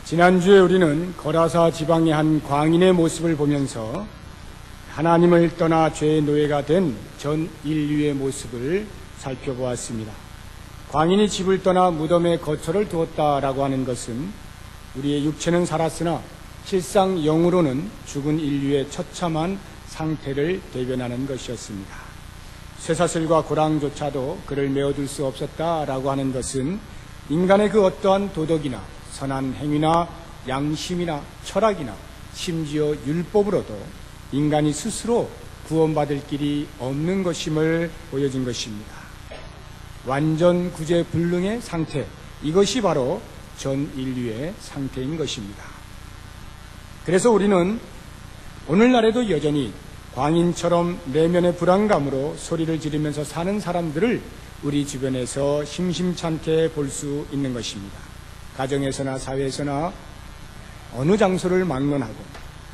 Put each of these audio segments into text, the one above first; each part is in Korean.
지난주에 우리는 거라사 지방의 한 광인의 모습을 보면서 하나님을 떠나 죄의 노예가 된 전 인류의 모습을 살펴보았습니다. 광인이 집을 떠나 무덤에 거처를 두었다라고 하는 것은 우리의 육체는 살았으나 실상 영으로는 죽은 인류의 처참한 상태를 대변하는 것이었습니다. 쇠사슬과 고랑조차도 그를 메어둘 수 없었다라고 하는 것은 인간의 그 어떠한 도덕이나 선한 행위나 양심이나 철학이나 심지어 율법으로도 인간이 스스로 구원받을 길이 없는 것임을 보여준 것입니다. 완전 구제불능의 상태, 이것이 바로 전 인류의 상태인 것입니다. 그래서 우리는 오늘날에도 여전히 광인처럼 내면의 불안감으로 소리를 지르면서 사는 사람들을 우리 주변에서 심심찮게 볼 수 있는 것입니다. 가정에서나 사회에서나 어느 장소를 막론하고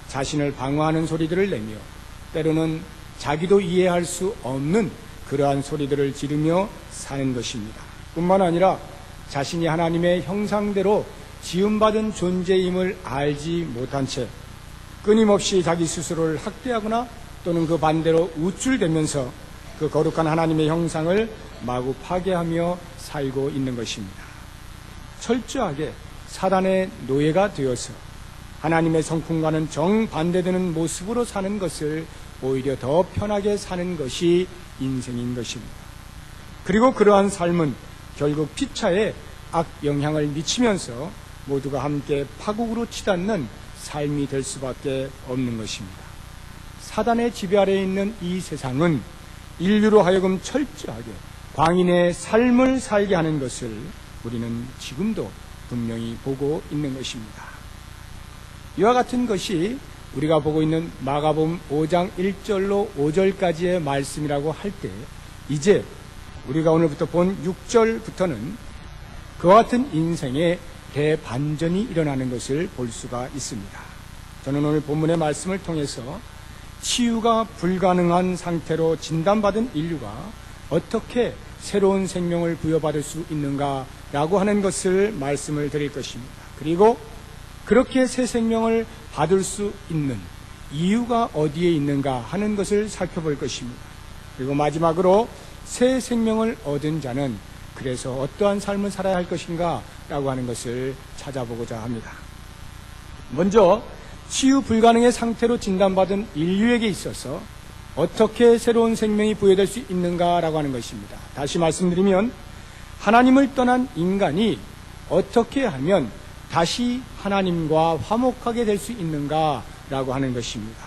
자신을 방어하는 소리들을 내며 때로는 자기도 이해할 수 없는 그러한 소리들을 지르며 사는 것입니다. 뿐만 아니라 자신이 하나님의 형상대로 지음받은 존재임을 알지 못한 채 끊임없이 자기 스스로를 학대하거나 또는 그 반대로 우쭐대면서 그 거룩한 하나님의 형상을 마구 파괴하며 살고 있는 것입니다. 철저하게 사단의 노예가 되어서 하나님의 성품과는 정반대되는 모습으로 사는 것을 오히려 더 편하게 사는 것이 인생인 것입니다. 그리고 그러한 삶은 결국 피차에 악 영향을 미치면서 모두가 함께 파국으로 치닫는 삶이 될 수밖에 없는 것입니다. 사단의 지배 아래에 있는 이 세상은 인류로 하여금 철저하게 광인의 삶을 살게 하는 것을 우리는 지금도 분명히 보고 있는 것입니다. 이와 같은 것이 우리가 보고 있는 마가복음 5장 1절로 5절까지의 말씀이라고 할 때 이제 우리가 오늘부터 본 6절부터는 그와 같은 인생의 대반전이 일어나는 것을 볼 수가 있습니다. 저는 오늘 본문의 말씀을 통해서 치유가 불가능한 상태로 진단받은 인류가 어떻게 새로운 생명을 부여받을 수 있는가라고 하는 것을 말씀을 드릴 것입니다. 그리고 그렇게 새 생명을 받을 수 있는 이유가 어디에 있는가 하는 것을 살펴볼 것입니다. 그리고 마지막으로 새 생명을 얻은 자는 그래서 어떠한 삶을 살아야 할 것인가 라고 하는 것을 찾아보고자 합니다. 먼저 치유 불가능의 상태로 진단받은 인류에게 있어서 어떻게 새로운 생명이 부여될 수 있는가라고 하는 것입니다. 다시 말씀드리면 하나님을 떠난 인간이 어떻게 하면 다시 하나님과 화목하게 될 수 있는가라고 하는 것입니다.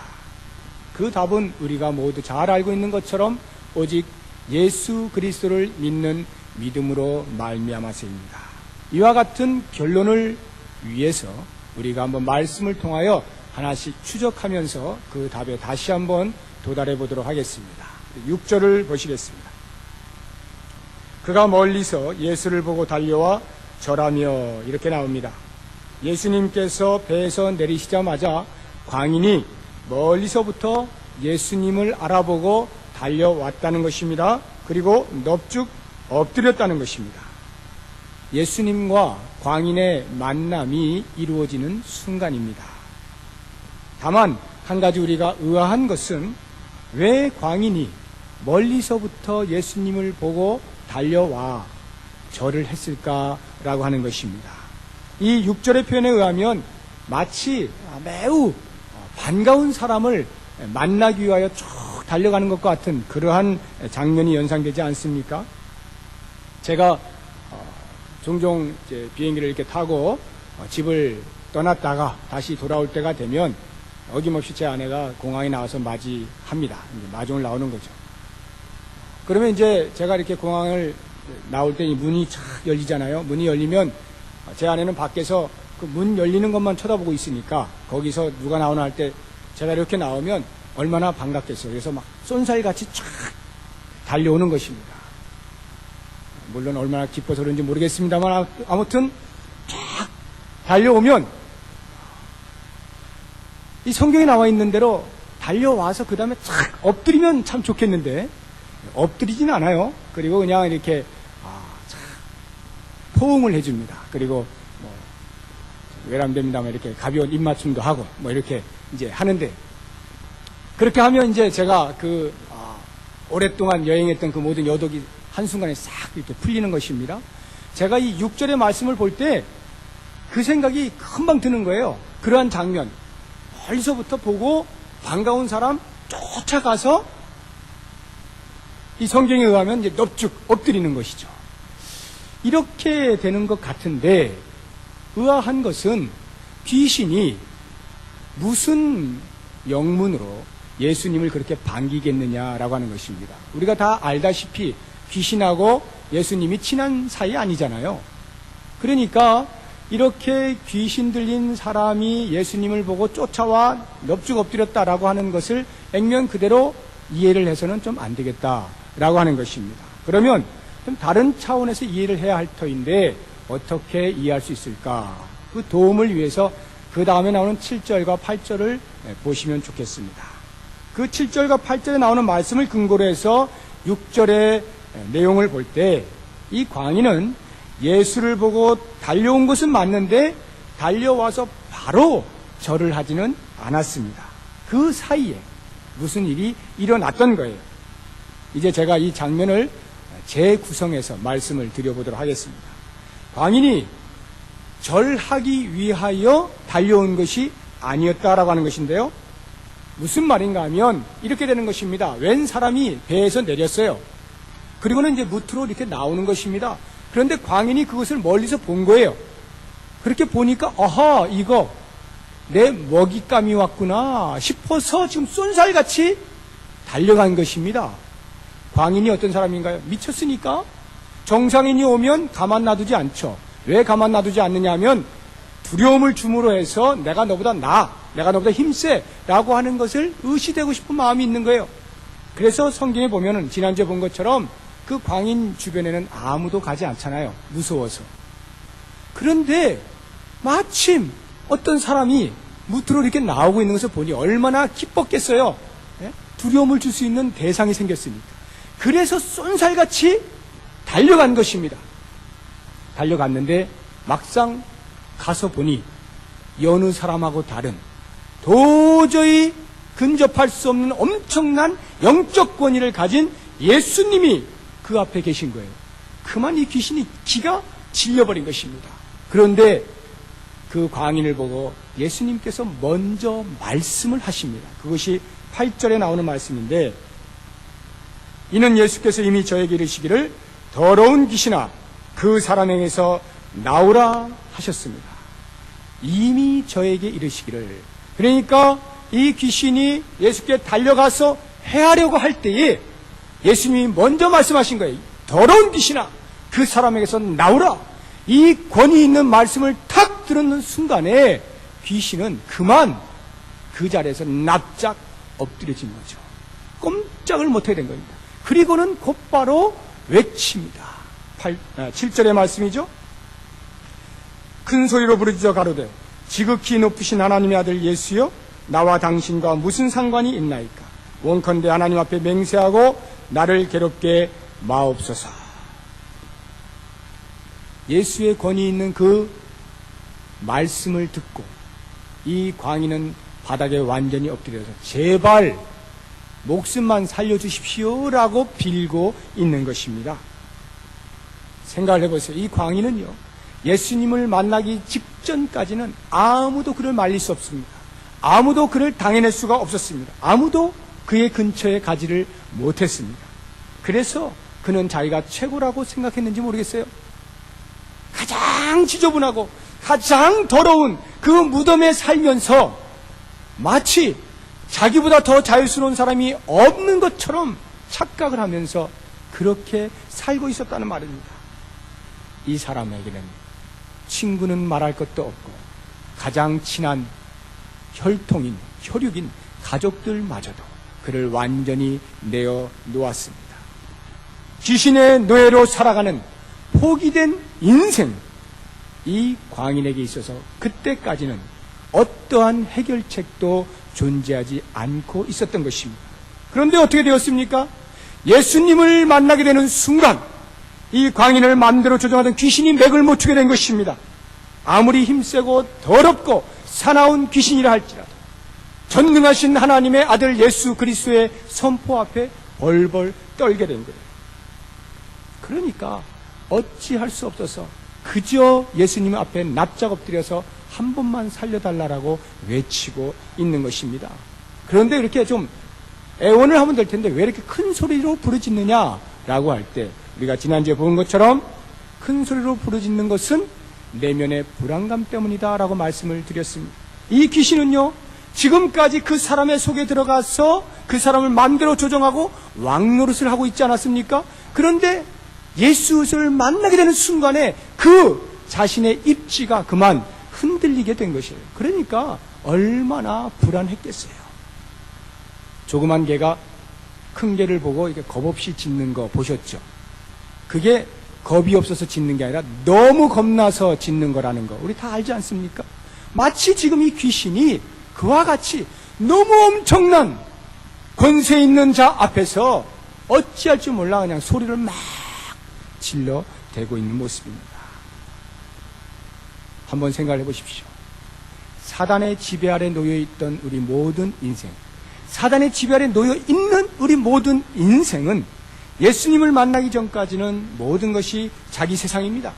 그 답은 우리가 모두 잘 알고 있는 것처럼 오직 예수 그리스도를 믿는 믿음으로 말미암아서입니다. 이와 같은 결론을 위해서 우리가 한번 말씀을 통하여 하나씩 추적하면서 그 답에 다시 한번 도달해 보도록 하겠습니다. 6절을 보시겠습니다. 그가 멀리서 예수를 보고 달려와 절하며 이렇게 나옵니다. 예수님께서 배에서 내리시자마자 광인이 멀리서부터 예수님을 알아보고 달려왔다는 것입니다. 그리고 넙죽 엎드렸다는 것입니다. 예수님과 광인의 만남이 이루어지는 순간입니다. 다만 한 가지 우리가 의아한 것은 왜 광인이 멀리서부터 예수님을 보고 달려와 절을 했을까라고 하는 것입니다. 이 6절의 표현에 의하면 마치 매우 반가운 사람을 만나기 위하여 쭉 달려가는 것과 같은 그러한 장면이 연상되지 않습니까? 제가 종종 이제 비행기를 이렇게 타고 집을 떠났다가 다시 돌아올 때가 되면 어김없이 제 아내가 공항에 나와서 맞이합니다. 마중을 나오는 거죠. 그러면 이제 제가 이렇게 공항을 나올 때 이 문이 착 열리잖아요. 문이 열리면 제 아내는 밖에서 그 문 열리는 것만 쳐다보고 있으니까 거기서 누가 나오나 할 때 제가 이렇게 나오면 얼마나 반갑겠어요. 그래서 막 쏜살같이 쫙 달려오는 것입니다. 물론 얼마나 기뻐서 그런지 모르겠습니다만 아무튼 쫙 달려오면 이 성경에 나와 있는 대로 달려와서 그 다음에 쫙 엎드리면 참 좋겠는데 엎드리진 않아요. 그리고 그냥 이렇게 포옹을 해줍니다. 그리고 외람됩니다만 이렇게 가벼운 입맞춤도 하고 뭐 이렇게 이제 하는데, 그렇게 하면 이제 제가 오랫동안 여행했던 그 모든 여독이 한순간에 싹 이렇게 풀리는 것입니다. 제가 이 6절의 말씀을 볼 때 그 생각이 금방 드는 거예요. 그러한 장면, 멀리서부터 보고 반가운 사람 쫓아가서 이 성경에 의하면 이제 넙죽 엎드리는 것이죠. 이렇게 되는 것 같은데, 의아한 것은 귀신이 무슨 영문으로 예수님을 그렇게 반기겠느냐라고 하는 것입니다. 우리가 다 알다시피 귀신하고 예수님이 친한 사이 아니잖아요. 그러니까 이렇게 귀신 들린 사람이 예수님을 보고 쫓아와 넙죽 엎드렸다라고 하는 것을 액면 그대로 이해를 해서는 좀 안 되겠다라고 하는 것입니다. 그러면 좀 다른 차원에서 이해를 해야 할 터인데 어떻게 이해할 수 있을까? 그 도움을 위해서 그 다음에 나오는 7절과 8절을 보시면 좋겠습니다. 그 7절과 8절에 나오는 말씀을 근거로 해서 6절의 내용을 볼 때 이 광인은 예수를 보고 달려온 것은 맞는데 달려와서 바로 절을 하지는 않았습니다. 그 사이에 무슨 일이 일어났던 거예요. 이제 제가 이 장면을 재구성해서 말씀을 드려보도록 하겠습니다. 광인이 절하기 위하여 달려온 것이 아니었다라고 하는 것인데요. 무슨 말인가 하면 이렇게 되는 것입니다. 웬 사람이 배에서 내렸어요. 그리고는 이제 무트로 이렇게 나오는 것입니다. 그런데 광인이 그것을 멀리서 본 거예요. 그렇게 보니까 아하, 이거 내 먹잇감이 왔구나 싶어서 지금 쏜살같이 달려간 것입니다. 광인이 어떤 사람인가요? 미쳤으니까 정상인이 오면 가만 놔두지 않죠. 왜 가만 놔두지 않느냐 하면 두려움을 줌으로 해서 내가 너보다 내가 너보다 힘세 라고 하는 것을 의시되고 싶은 마음이 있는 거예요. 그래서 성경에 보면은 지난주에 본 것처럼 그 광인 주변에는 아무도 가지 않잖아요. 무서워서. 그런데 마침 어떤 사람이 무트로 이렇게 나오고 있는 것을 보니 얼마나 기뻤겠어요. 예? 두려움을 줄 수 있는 대상이 생겼으니까. 그래서 쏜살같이 달려간 것입니다. 달려갔는데 막상 가서 보니 여느 사람하고 다른 도저히 근접할 수 없는 엄청난 영적 권위를 가진 예수님이 그 앞에 계신 거예요. 그만 이 귀신이 기가 질려버린 것입니다. 그런데 그 광인을 보고 예수님께서 먼저 말씀을 하십니다. 그것이 8절에 나오는 말씀인데, 이는 예수께서 이미 저에게 이르시기를 더러운 귀신아 그 사람에게서 나오라 하셨습니다. 이미 저에게 이르시기를, 그러니까 이 귀신이 예수께 달려가서 해하려고 할 때에 예수님이 먼저 말씀하신 거예요. 더러운 귀신아 그 사람에게서 나오라. 이 권위 있는 말씀을 탁 들었는 순간에 귀신은 그만 그 자리에서 납작 엎드려진 거죠. 꼼짝을 못하게 된 겁니다. 그리고는 곧바로 외칩니다. 7절의 말씀이죠. 큰 소리로 부르짖어 가로되 지극히 높으신 하나님의 아들 예수여, 나와 당신과 무슨 상관이 있나이까? 원컨대 하나님 앞에 맹세하고 나를 괴롭게 마옵소서. 예수의 권위 있는 그 말씀을 듣고 이 광인은 바닥에 완전히 엎드려서 제발 목숨만 살려주십시오라고 빌고 있는 것입니다. 생각을 해보세요. 이 광인은요, 예수님을 만나기 직전까지는 아무도 그를 말릴 수 없습니다. 아무도 그를 당해낼 수가 없었습니다. 아무도 그의 근처에 가지를 못했습니다. 그래서 그는 자기가 최고라고 생각했는지 모르겠어요. 가장 지저분하고 가장 더러운 그 무덤에 살면서 마치 자기보다 더 자유스러운 사람이 없는 것처럼 착각을 하면서 그렇게 살고 있었다는 말입니다. 이 사람에게는 친구는 말할 것도 없고 가장 친한 혈통인, 혈육인 가족들마저도 그를 완전히 내어 놓았습니다. 귀신의 노예로 살아가는 포기된 인생, 이 광인에게 있어서 그때까지는 어떠한 해결책도 존재하지 않고 있었던 것입니다. 그런데 어떻게 되었습니까? 예수님을 만나게 되는 순간 이 광인을 마음대로 조종하던 귀신이 맥을 못 추게 된 것입니다. 아무리 힘세고 더럽고 사나운 귀신이라 할지라도 전능하신 하나님의 아들 예수 그리스도의 선포 앞에 벌벌 떨게 된 거예요. 그러니까 어찌할 수 없어서 그저 예수님 앞에 납작 엎드려서 한 번만 살려달라고 외치고 있는 것입니다. 그런데 이렇게 좀 애원을 하면 될 텐데 왜 이렇게 큰 소리로 부르짖느냐라고 할 때 우리가 지난주에 본 것처럼 큰 소리로 부르짖는 것은 내면의 불안감 때문이다 라고 말씀을 드렸습니다. 이 귀신은요, 지금까지 그 사람의 속에 들어가서 그 사람을 마음대로 조정하고 왕노릇을 하고 있지 않았습니까? 그런데 예수를 만나게 되는 순간에 그 자신의 입지가 그만 흔들리게 된 것이에요. 그러니까 얼마나 불안했겠어요. 조그만 개가 큰 개를 보고 이렇게 겁 없이 짖는 거 보셨죠? 그게 겁이 없어서 짖는 게 아니라 너무 겁나서 짖는 거라는 거 우리 다 알지 않습니까? 마치 지금 이 귀신이 그와 같이 너무 엄청난 권세 있는 자 앞에서 어찌할 줄 몰라 그냥 소리를 막 질러대고 있는 모습입니다. 한번 생각해 보십시오. 사단의 지배 아래 놓여있던 우리 모든 인생, 사단의 지배 아래 놓여있는 우리 모든 인생은 예수님을 만나기 전까지는 모든 것이 자기 세상입니다.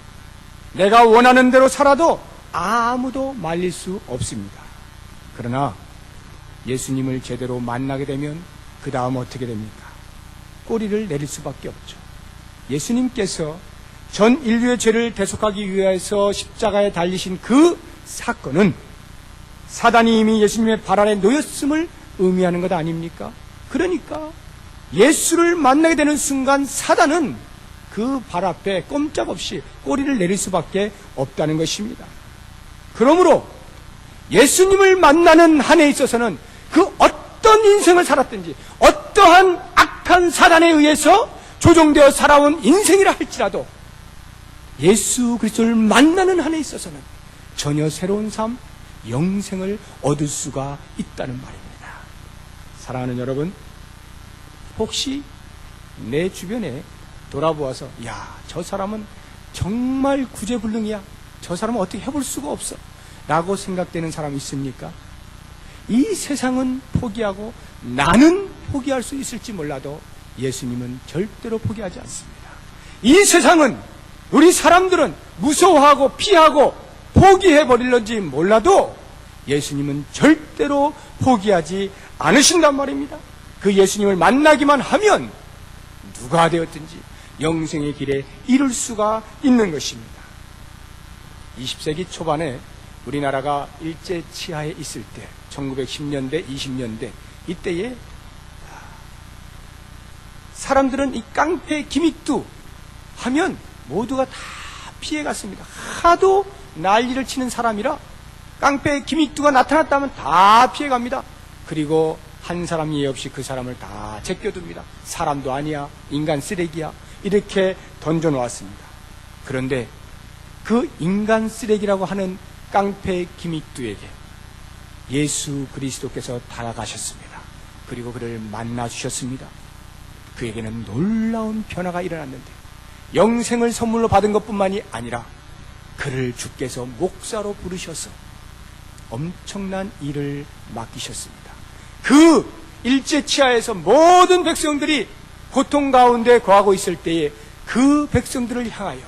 내가 원하는 대로 살아도 아무도 말릴 수 없습니다. 그러나 예수님을 제대로 만나게 되면 그 다음 어떻게 됩니까? 꼬리를 내릴 수밖에 없죠. 예수님께서 전 인류의 죄를 대속하기 위해서 십자가에 달리신 그 사건은 사단이 이미 예수님의 발 아래 놓였음을 의미하는 것 아닙니까? 그러니까 예수를 만나게 되는 순간 사단은 그 발 앞에 꼼짝없이 꼬리를 내릴 수밖에 없다는 것입니다. 그러므로 예수님을 만나는 한에 있어서는 그 어떤 인생을 살았든지 어떠한 악한 사단에 의해서 조종되어 살아온 인생이라 할지라도 예수 그리스도를 만나는 한에 있어서는 전혀 새로운 삶, 영생을 얻을 수가 있다는 말입니다. 사랑하는 여러분, 혹시 내 주변에 돌아보아서 야, 저 사람은 정말 구제불능이야, 저 사람은 어떻게 해볼 수가 없어 라고 생각되는 사람 있습니까? 이 세상은 포기하고 나는 포기할 수 있을지 몰라도 예수님은 절대로 포기하지 않습니다. 이 세상은 우리 사람들은 무서워하고 피하고 포기해버릴런지 몰라도 예수님은 절대로 포기하지 않으신단 말입니다. 그 예수님을 만나기만 하면 누가 되었든지 영생의 길에 이룰 수가 있는 것입니다. 20세기 초반에 우리나라가 일제 치하에 있을 때 1910년대, 20년대 이때에 사람들은 이 깡패 김익두 하면 모두가 다 피해갔습니다. 하도 난리를 치는 사람이라 깡패 김익두가 나타났다면 다 피해갑니다. 그리고 한 사람 예의 없이 그 사람을 다 제껴둡니다. 사람도 아니야, 인간 쓰레기야, 이렇게 던져놓았습니다. 그런데 그 인간 쓰레기라고 하는 깡패 김익두에게 예수 그리스도께서 다가가셨습니다. 그리고 그를 만나주셨습니다. 그에게는 놀라운 변화가 일어났는데 영생을 선물로 받은 것뿐만이 아니라 그를 주께서 목사로 부르셔서 엄청난 일을 맡기셨습니다. 그 일제치하에서 모든 백성들이 고통 가운데 거하고 있을 때에 그 백성들을 향하여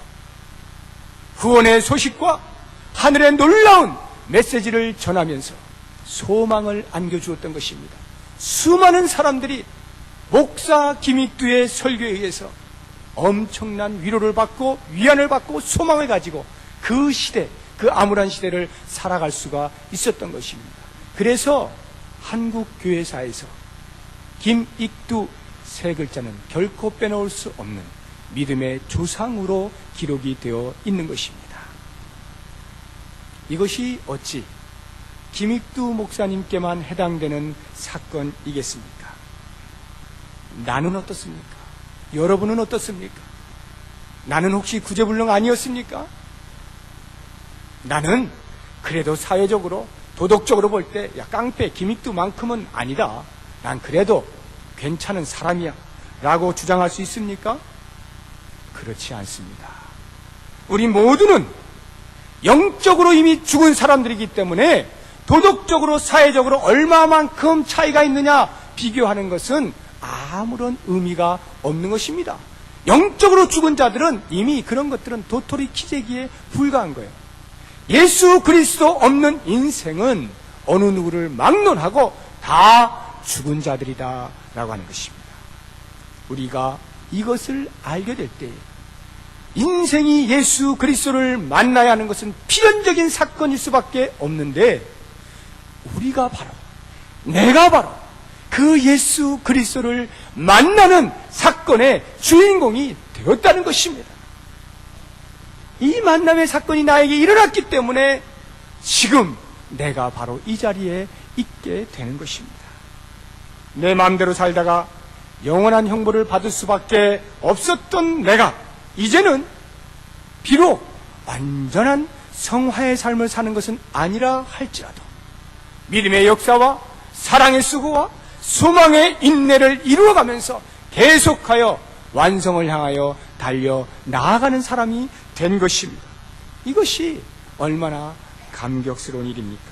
구원의 소식과 하늘의 놀라운 메시지를 전하면서 소망을 안겨주었던 것입니다. 수많은 사람들이 목사 김익두의 설교에 의해서 엄청난 위로를 받고 위안을 받고 소망을 가지고 그 시대, 그 암울한 시대를 살아갈 수가 있었던 것입니다. 그래서 한국 교회사에서 김익두 세 글자는 결코 빼놓을 수 없는 믿음의 조상으로 기록이 되어 있는 것입니다. 이것이 어찌 김익두 목사님께만 해당되는 사건이겠습니까? 나는 어떻습니까? 여러분은 어떻습니까? 나는 혹시 구제불능 아니었습니까? 나는 그래도 사회적으로 도덕적으로 볼 때 야, 깡패 김익두만큼은 아니다, 난 그래도 괜찮은 사람이야 라고 주장할 수 있습니까? 그렇지 않습니다. 우리 모두는 영적으로 이미 죽은 사람들이기 때문에 도덕적으로 사회적으로 얼마만큼 차이가 있느냐 비교하는 것은 아무런 의미가 없는 것입니다. 영적으로 죽은 자들은 이미 그런 것들은 도토리 키재기에 불과한 거예요. 예수 그리스도 없는 인생은 어느 누구를 막론하고 다 죽은 자들이다 라고 하는 것입니다. 우리가 이것을 알게 될 때 인생이 예수 그리스도를 만나야 하는 것은 필연적인 사건일 수밖에 없는데, 내가 바로 그 예수 그리스도를 만나는 사건의 주인공이 되었다는 것입니다. 이 만남의 사건이 나에게 일어났기 때문에 지금 내가 바로 이 자리에 있게 되는 것입니다. 내 마음대로 살다가 영원한 형벌을 받을 수밖에 없었던 내가 이제는 비록 완전한 성화의 삶을 사는 것은 아니라 할지라도 믿음의 역사와 사랑의 수고와 소망의 인내를 이루어가면서 계속하여 완성을 향하여 달려 나아가는 사람이 된 것입니다. 이것이 얼마나 감격스러운 일입니까?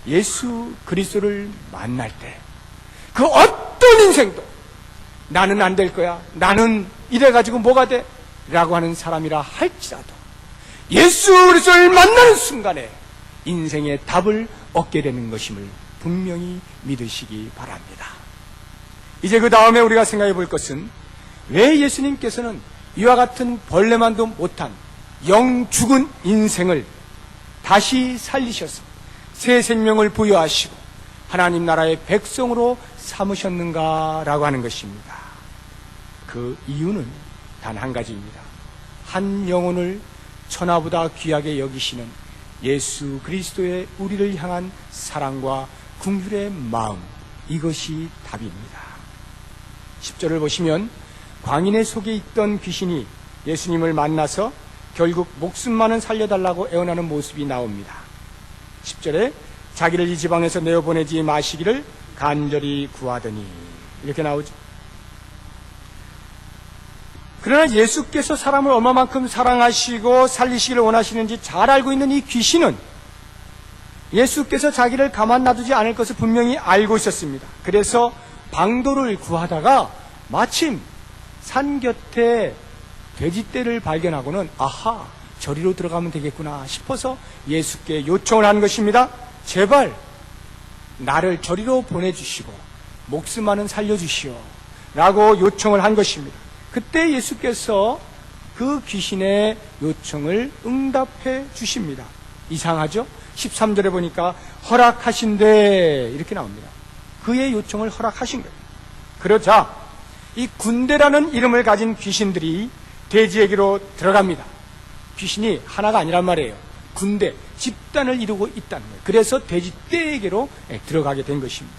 예수 그리스도를 만날 때 그 어떤 인생도 나는 안 될 거야, 나는 이래가지고 뭐가 돼? 라고 하는 사람이라 할지라도 예수 그리스도를 만나는 순간에 인생의 답을 얻게 되는 것임을 분명히 믿으시기 바랍니다. 이제 그 다음에 우리가 생각해 볼 것은 왜 예수님께서는 이와 같은 벌레만도 못한 영 죽은 인생을 다시 살리셔서 새 생명을 부여하시고 하나님 나라의 백성으로 삼으셨는가라고 하는 것입니다. 그 이유는 단 한 가지입니다. 한 영혼을 천하보다 귀하게 여기시는 예수 그리스도의 우리를 향한 사랑과 긍휼의 마음, 이것이 답입니다. 10절을 보시면 광인의 속에 있던 귀신이 예수님을 만나서 결국 목숨만은 살려달라고 애원하는 모습이 나옵니다. 10절에 자기를 이 지방에서 내어보내지 마시기를 간절히 구하더니 이렇게 나오죠. 그러나 예수께서 사람을 얼마만큼 사랑하시고 살리시기를 원하시는지 잘 알고 있는 이 귀신은 예수께서 자기를 가만 놔두지 않을 것을 분명히 알고 있었습니다. 그래서 방도를 구하다가 마침 산 곁에 돼지떼를 발견하고는 아하, 저리로 들어가면 되겠구나 싶어서 예수께 요청을 한 것입니다. 제발 나를 저리로 보내주시고 목숨만은 살려주시오 라고 요청을 한 것입니다. 그때 예수께서 그 귀신의 요청을 응답해 주십니다. 이상하죠? 13절에 보니까 허락하신대 이렇게 나옵니다. 그의 요청을 허락하신 거예요. 그러자 이 군대라는 이름을 가진 귀신들이 돼지에게로 들어갑니다. 귀신이 하나가 아니란 말이에요. 군대, 집단을 이루고 있다는 거예요. 그래서 돼지떼에게로 들어가게 된 것입니다.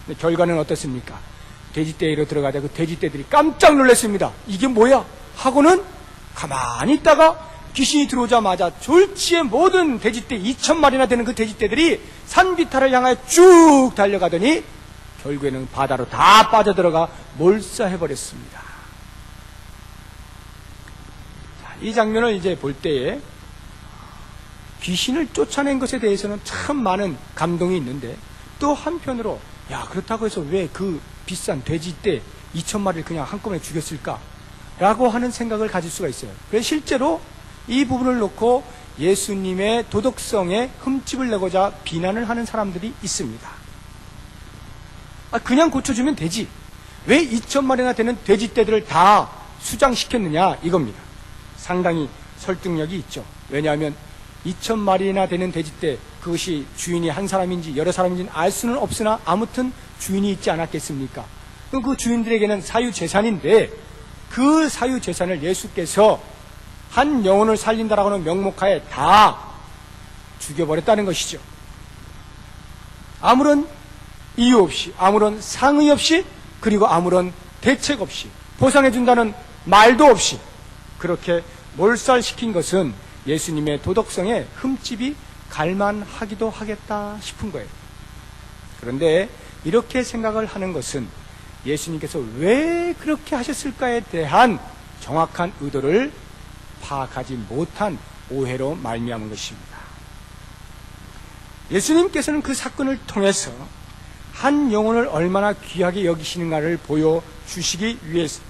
근데 결과는 어떻습니까? 돼지떼에게로 들어가자 그 돼지떼들이 깜짝 놀랐습니다. 이게 뭐야? 하고는 가만히 있다가 귀신이 들어오자마자 졸지에 모든 돼지떼 2,000마리나 되는 그 돼지떼들이 산비탈을 향하여 쭉 달려가더니 결국에는 바다로 다 빠져들어가 몰사해버렸습니다. 이 장면을 이제 볼 때에 귀신을 쫓아낸 것에 대해서는 참 많은 감동이 있는데 또 한편으로 야 그렇다고 해서 왜 그 비싼 돼지떼 2,000마리를 그냥 한꺼번에 죽였을까? 라고 하는 생각을 가질 수가 있어요. 그래서 실제로 이 부분을 놓고 예수님의 도덕성에 흠집을 내고자 비난을 하는 사람들이 있습니다. 그냥 고쳐주면 되지. 왜 2,000마리나 되는 돼지떼들을 다 수장시켰느냐 이겁니다. 상당히 설득력이 있죠. 왜냐하면 2,000마리나 되는 돼지떼 그것이 주인이 한 사람인지 여러 사람인지는 알 수는 없으나 아무튼 주인이 있지 않았겠습니까? 그럼 그 주인들에게는 사유재산인데 그 사유재산을 예수께서 한 영혼을 살린다라고 하는 명목하에 다 죽여버렸다는 것이죠. 아무런 이유 없이, 아무런 상의 없이, 그리고 아무런 대책 없이, 보상해준다는 말도 없이 그렇게 몰살시킨 것은 예수님의 도덕성에 흠집이 갈만하기도 하겠다 싶은 거예요. 그런데 이렇게 생각을 하는 것은 예수님께서 왜 그렇게 하셨을까에 대한 정확한 의도를 파악하지 못한 오해로 말미암은 것입니다. 예수님께서는 그 사건을 통해서 한 영혼을 얼마나 귀하게 여기시는가를 보여주시기 위해서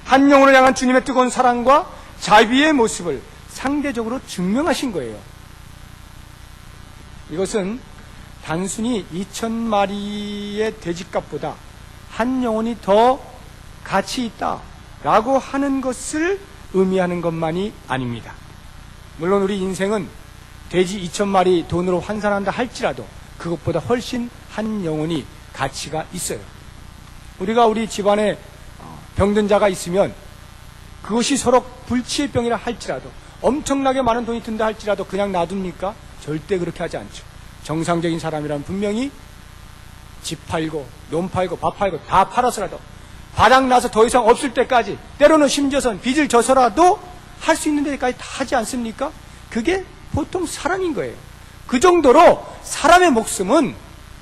한 영혼을 향한 주님의 뜨거운 사랑과 자비의 모습을 상대적으로 증명하신 거예요. 이것은 단순히 2,000마리의 돼지값보다 한 영혼이 더 가치 있다라고 하는 것을 의미하는 것만이 아닙니다. 물론 우리 인생은 돼지 2,000마리 돈으로 환산한다 할지라도 그것보다 훨씬 한 영혼이 가치가 있어요. 우리가 우리 집안에 병든 자가 있으면 그것이 서로 불치의 병이라 할지라도 엄청나게 많은 돈이 든다 할지라도 그냥 놔둡니까? 절대 그렇게 하지 않죠. 정상적인 사람이라면 분명히 집 팔고 논 팔고 밥 팔고 다 팔아서라도 바닥 나서 더 이상 없을 때까지, 때로는 심지어선 빚을 져서라도 할 수 있는 데까지 다 하지 않습니까? 그게 보통 사람인 거예요. 그 정도로 사람의 목숨은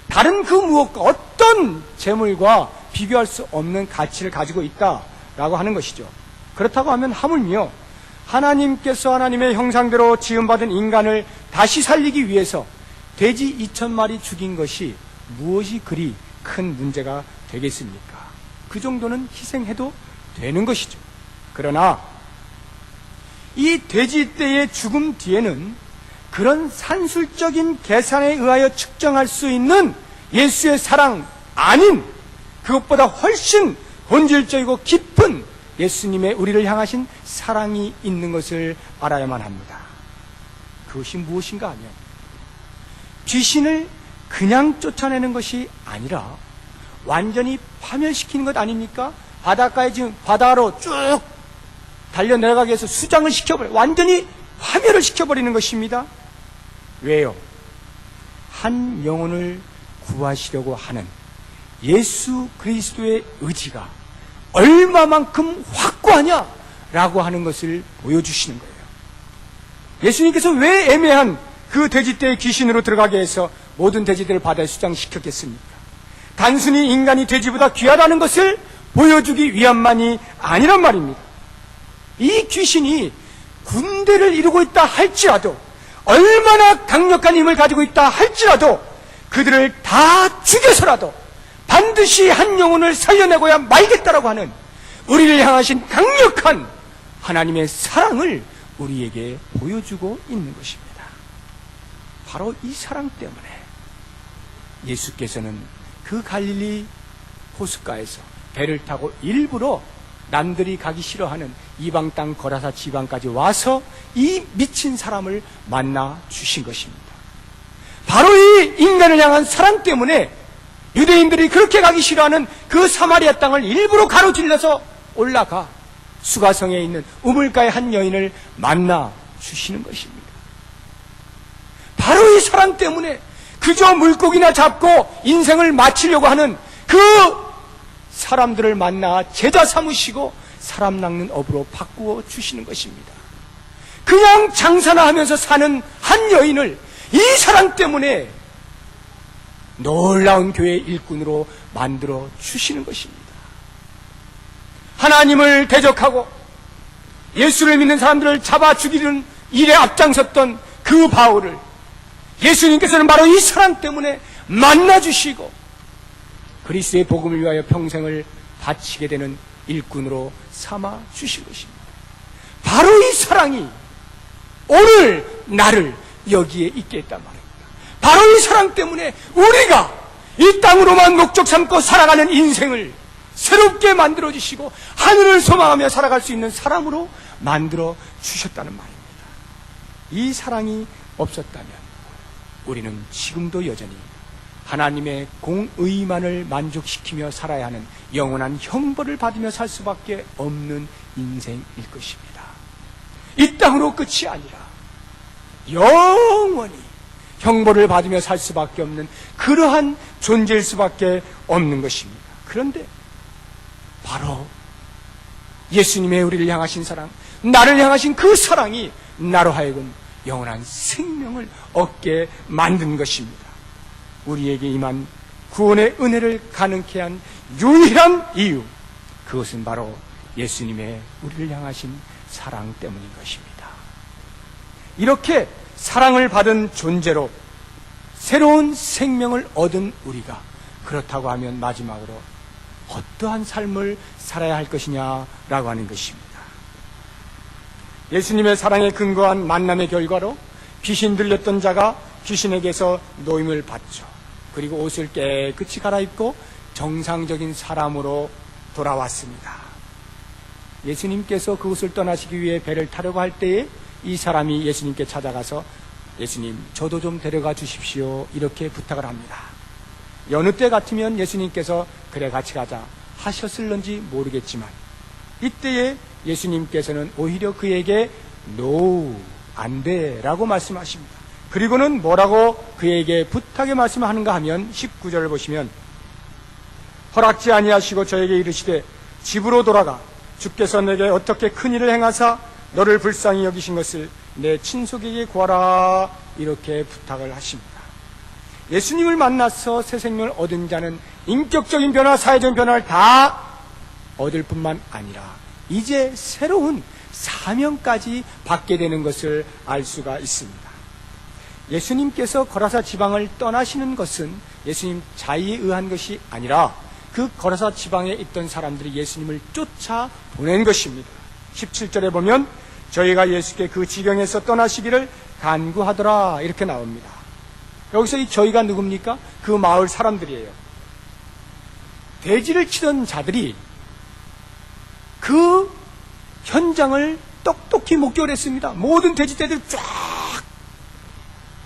다른 그 무엇과 어떤 재물과 비교할 수 없는 가치를 가지고 있다라고 하는 것이죠. 그렇다고 하면 하물며 하나님께서 하나님의 형상대로 지음받은 인간을 다시 살리기 위해서 돼지 2,000마리 죽인 것이 무엇이 그리 큰 문제가 되겠습니까? 그 정도는 희생해도 되는 것이죠. 그러나 이 돼지떼의 죽음 뒤에는 그런 산술적인 계산에 의하여 측정할 수 있는 예수의 사랑 아닌 그것보다 훨씬 본질적이고 깊은 예수님의 우리를 향하신 사랑이 있는 것을 알아야만 합니다. 그것이 무엇인가 하면 귀신을 그냥 쫓아내는 것이 아니라 완전히 파멸시키는 것 아닙니까? 바닷가에 지금 바다로 쭉 달려 내려가게 해서 수장을 시켜버려, 완전히 파멸을 시켜버리는 것입니다. 왜요? 한 영혼을 구하시려고 하는 예수 그리스도의 의지가 얼마만큼 확고하냐라고 하는 것을 보여주시는 거예요. 예수님께서 왜 애매한 그 돼지떼의 귀신으로 들어가게 해서 모든 돼지들을 바다에 수장시켰겠습니까? 단순히 인간이 돼지보다 귀하다는 것을 보여주기 위함만이 아니란 말입니다. 이 귀신이 군대를 이루고 있다 할지라도, 얼마나 강력한 힘을 가지고 있다 할지라도 그들을 다 죽여서라도 반드시 한 영혼을 살려내고야 말겠다라고 하는 우리를 향하신 강력한 하나님의 사랑을 우리에게 보여주고 있는 것입니다. 바로 이 사랑 때문에 예수께서는 그 갈릴리 호숫가에서 배를 타고 일부러 남들이 가기 싫어하는 이방 땅 거라사 지방까지 와서 이 미친 사람을 만나 주신 것입니다. 바로 이 인간을 향한 사랑 때문에 유대인들이 그렇게 가기 싫어하는 그 사마리아 땅을 일부러 가로질러서 올라가 수가성에 있는 우물가의 한 여인을 만나 주시는 것입니다. 바로 이 사랑 때문에 그저 물고기나 잡고 인생을 마치려고 하는 그 사람들을 만나 제자 삼으시고 사람 낚는 업으로 바꾸어 주시는 것입니다. 그냥 장사나 하면서 사는 한 여인을 이 사랑 때문에 놀라운 교회의 일꾼으로 만들어 주시는 것입니다. 하나님을 대적하고 예수를 믿는 사람들을 잡아 죽이는 일에 앞장섰던 그 바울을 예수님께서는 바로 이 사랑 때문에 만나주시고 그리스도의 복음을 위하여 평생을 바치게 되는 일꾼으로 삼아 주신 것입니다. 바로 이 사랑이 오늘 나를 여기에 있게 했단 말입니다. 바로 이 사랑 때문에 우리가 이 땅으로만 목적 삼고 살아가는 인생을 새롭게 만들어 주시고 하늘을 소망하며 살아갈 수 있는 사람으로 만들어 주셨다는 말입니다. 이 사랑이 없었다면 우리는 지금도 여전히 하나님의 공의만을 만족시키며 살아야 하는 영원한 형벌을 받으며 살 수밖에 없는 인생일 것입니다. 이 땅으로 끝이 아니라 영원히 형벌을 받으며 살 수밖에 없는 그러한 존재일 수밖에 없는 것입니다. 그런데 바로 예수님의 우리를 향하신 사랑, 나를 향하신 그 사랑이 나로 하여금 영원한 생명을 얻게 만든 것입니다. 우리에게 임한 구원의 은혜를 가능케 한 유일한 이유, 그것은 바로 예수님의 우리를 향하신 사랑 때문인 것입니다. 이렇게 사랑을 받은 존재로 새로운 생명을 얻은 우리가 그렇다고 하면 마지막으로 어떠한 삶을 살아야 할 것이냐라고 하는 것입니다. 예수님의 사랑에 근거한 만남의 결과로 귀신 들렸던 자가 귀신에게서 노임을 받죠. 그리고 옷을 깨끗이 갈아입고 정상적인 사람으로 돌아왔습니다. 예수님께서 그곳을 떠나시기 위해 배를 타려고 할 때에 이 사람이 예수님께 찾아가서 예수님, 저도 좀 데려가 주십시오, 이렇게 부탁을 합니다. 여느 때 같으면 예수님께서 그래 같이 가자 하셨을런지 모르겠지만 이때에 예수님께서는 오히려 그에게 No, 안 돼 라고 말씀하십니다. 그리고는 뭐라고 그에게 부탁의 말씀을 하는가 하면 19절을 보시면 허락지 아니하시고 저에게 이르시되 집으로 돌아가 주께서 내게 어떻게 큰 일을 행하사 너를 불쌍히 여기신 것을 내 친속에게 구하라, 이렇게 부탁을 하십니다. 예수님을 만나서 새 생명을 얻은 자는 인격적인 변화, 사회적인 변화를 다 얻을 뿐만 아니라 이제 새로운 사명까지 받게 되는 것을 알 수가 있습니다. 예수님께서 거라사 지방을 떠나시는 것은 예수님 자의에 의한 것이 아니라 그 거라사 지방에 있던 사람들이 예수님을 쫓아 보낸 것입니다. 17절에 보면 저희가 예수께 그 지경에서 떠나시기를 간구하더라, 이렇게 나옵니다. 여기서 이 저희가 누굽니까? 그 마을 사람들이에요. 돼지를 치던 자들이 그 현장을 똑똑히 목격을 했습니다. 모든 돼지떼들 쫙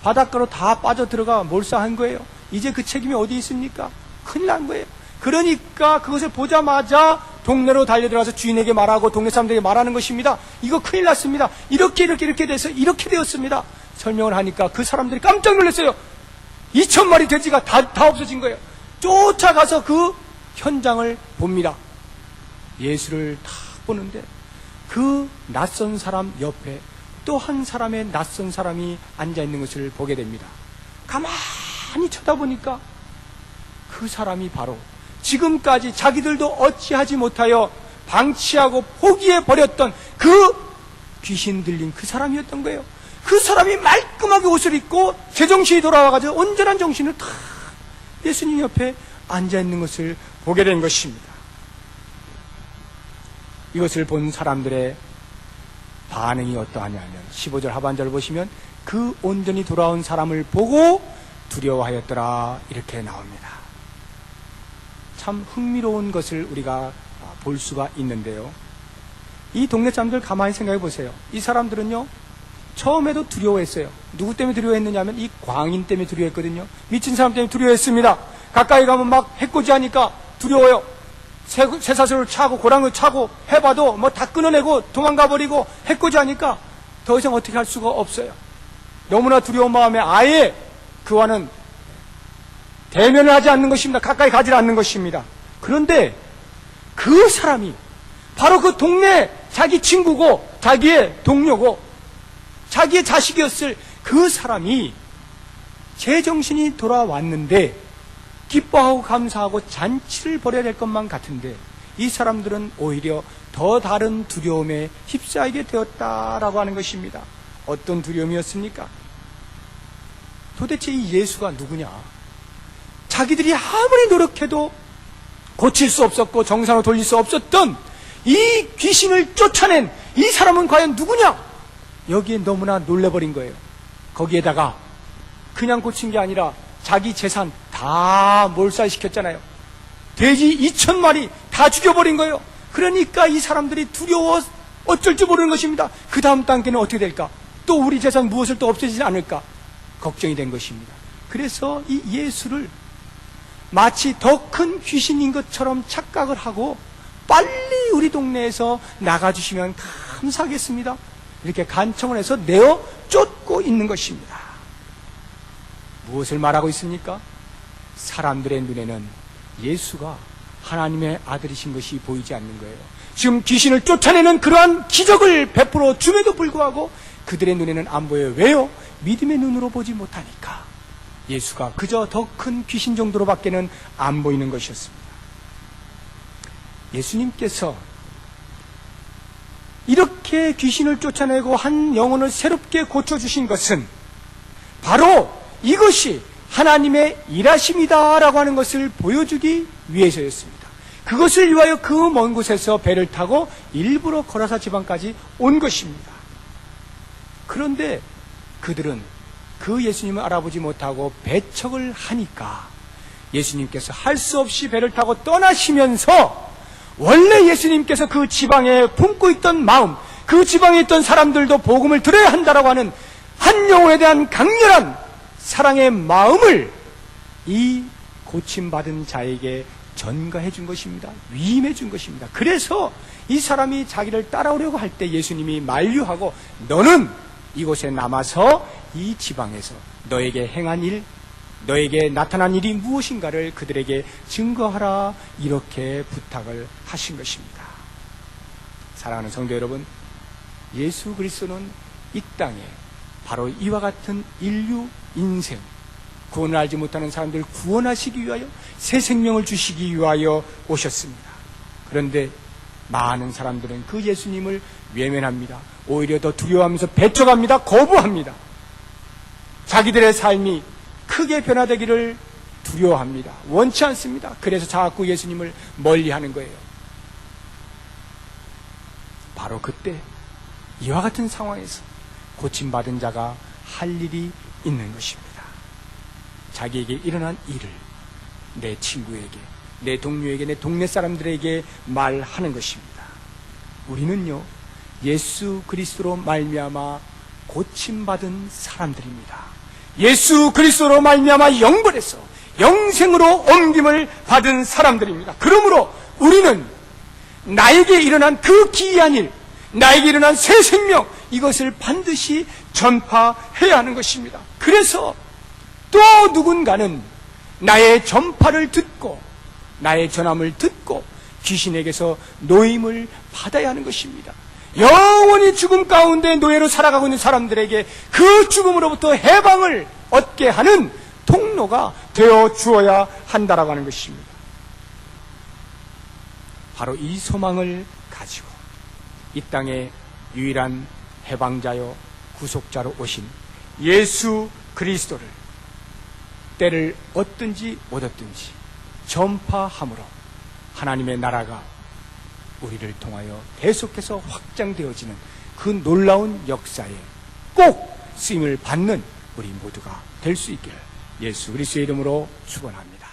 바닷가로 다 빠져들어가 몰사한 거예요. 이제 그 책임이 어디 있습니까? 큰일 난 거예요. 그러니까 그것을 보자마자 동네로 달려들어가서 주인에게 말하고 동네 사람들에게 말하는 것입니다. 이거 큰일 났습니다. 이렇게 돼서 이렇게 되었습니다. 설명을 하니까 그 사람들이 깜짝 놀랐어요. 2,000마리 돼지가 다 없어진 거예요. 쫓아가서 그 현장을 봅니다. 예수를 다 보는데 그 낯선 사람 옆에 또 한 사람의 낯선 사람이 앉아있는 것을 보게 됩니다. 가만히 쳐다보니까 그 사람이 바로 지금까지 자기들도 어찌하지 못하여 방치하고 포기해버렸던 그 귀신 들린 그 사람이었던 거예요. 그 사람이 말끔하게 옷을 입고 제정신이 돌아와가지고 온전한 정신을 다 예수님 옆에 앉아있는 것을 보게 된 것입니다. 이것을 본 사람들의 반응이 어떠하냐면 15절 하반절을 보시면 그 온전히 돌아온 사람을 보고 두려워하였더라, 이렇게 나옵니다. 참 흥미로운 것을 우리가 볼 수가 있는데요. 이 동네 사람들 가만히 생각해 보세요. 이 사람들은요, 처음에도 두려워했어요. 누구 때문에 두려워했느냐 하면 이 광인 때문에 두려워했거든요. 미친 사람 때문에 두려워했습니다. 가까이 가면 막 해코지 하니까 두려워요. 쇠사슬을 차고 고랑을 차고 해봐도 뭐 다 끊어내고 도망가 버리고 해코지 하니까 더 이상 어떻게 할 수가 없어요. 너무나 두려운 마음에 아예 그와는 대면을 하지 않는 것입니다. 가까이 가지 않는 것입니다. 그런데 그 사람이 바로 그 동네 자기 친구고 자기의 동료고 자기의 자식이었을 그 사람이 제정신이 돌아왔는데 기뻐하고 감사하고 잔치를 벌여야 될 것만 같은데 이 사람들은 오히려 더 다른 두려움에 휩싸이게 되었다라고 하는 것입니다. 어떤 두려움이었습니까? 도대체 이 예수가 누구냐? 자기들이 아무리 노력해도 고칠 수 없었고 정상으로 돌릴 수 없었던 이 귀신을 쫓아낸 이 사람은 과연 누구냐? 여기에 너무나 놀라버린 거예요. 거기에다가 그냥 고친 게 아니라 자기 재산 다 몰살시켰잖아요. 돼지 2,000마리 다 죽여버린 거예요. 그러니까 이 사람들이 두려워 어쩔 줄 모르는 것입니다. 그 다음 단계는 어떻게 될까? 또 우리 재산 무엇을 또 없애지지 않을까? 걱정이 된 것입니다. 그래서 이 예수를 마치 더 큰 귀신인 것처럼 착각을 하고 빨리 우리 동네에서 나가주시면 감사하겠습니다, 이렇게 간청을 해서 내어 쫓고 있는 것입니다. 무엇을 말하고 있습니까? 사람들의 눈에는 예수가 하나님의 아들이신 것이 보이지 않는 거예요. 지금 귀신을 쫓아내는 그러한 기적을 베풀어 줌에도 불구하고 그들의 눈에는 안 보여요. 왜요? 믿음의 눈으로 보지 못하니까. 예수가 그저 더 큰 귀신 정도로밖에는 안 보이는 것이었습니다. 예수님께서 이렇게 이렇게 귀신을 쫓아내고 한 영혼을 새롭게 고쳐주신 것은 바로 이것이 하나님의 일하심이다라고 하는 것을 보여주기 위해서였습니다. 그것을 위하여 그 먼 곳에서 배를 타고 일부러 거라사 지방까지 온 것입니다. 그런데 그들은 그 예수님을 알아보지 못하고 배척을 하니까 예수님께서 할 수 없이 배를 타고 떠나시면서 원래 예수님께서 그 지방에 품고 있던 마음, 그 지방에 있던 사람들도 복음을 들어야 한다라고 하는 한 영혼에 대한 강렬한 사랑의 마음을 이 고침받은 자에게 전가해 준 것입니다. 위임해 준 것입니다. 그래서 이 사람이 자기를 따라오려고 할 때 예수님이 만류하고 너는 이곳에 남아서 이 지방에서 너에게 행한 일, 너에게 나타난 일이 무엇인가를 그들에게 증거하라, 이렇게 부탁을 하신 것입니다. 사랑하는 성도 여러분, 예수 그리스도는 이 땅에 바로 이와 같은 인류 인생, 구원을 알지 못하는 사람들을 구원하시기 위하여 새 생명을 주시기 위하여 오셨습니다. 그런데 많은 사람들은 그 예수님을 외면합니다. 오히려 더 두려워하면서 배척합니다. 거부합니다. 자기들의 삶이 크게 변화되기를 두려워합니다. 원치 않습니다. 그래서 자꾸 예수님을 멀리하는 거예요. 바로 그때 이와 같은 상황에서 고침받은 자가 할 일이 있는 것입니다. 자기에게 일어난 일을 내 친구에게, 내 동료에게, 내 동네 사람들에게 말하는 것입니다. 우리는요, 예수 그리스도로 말미암아 고침받은 사람들입니다. 예수 그리스도로 말미암아 영벌에서 영생으로 옮김을 받은 사람들입니다. 그러므로 우리는 나에게 일어난 그 기이한 일, 나에게 일어난 새 생명, 이것을 반드시 전파해야 하는 것입니다. 그래서 또 누군가는 나의 전파를 듣고 나의 전함을 듣고 귀신에게서 노임을 받아야 하는 것입니다. 영원히 죽음 가운데 노예로 살아가고 있는 사람들에게 그 죽음으로부터 해방을 얻게 하는 통로가 되어 주어야 한다라고 하는 것입니다. 바로 이 소망을 가지고 이 땅에 유일한 해방자요 구속자로 오신 예수 그리스도를 때를 얻든지 못 얻든지 전파함으로 하나님의 나라가 우리를 통하여 계속해서 확장되어지는 그 놀라운 역사에 꼭 쓰임을 받는 우리 모두가 될 수 있기를 예수 그리스도의 이름으로 축원합니다.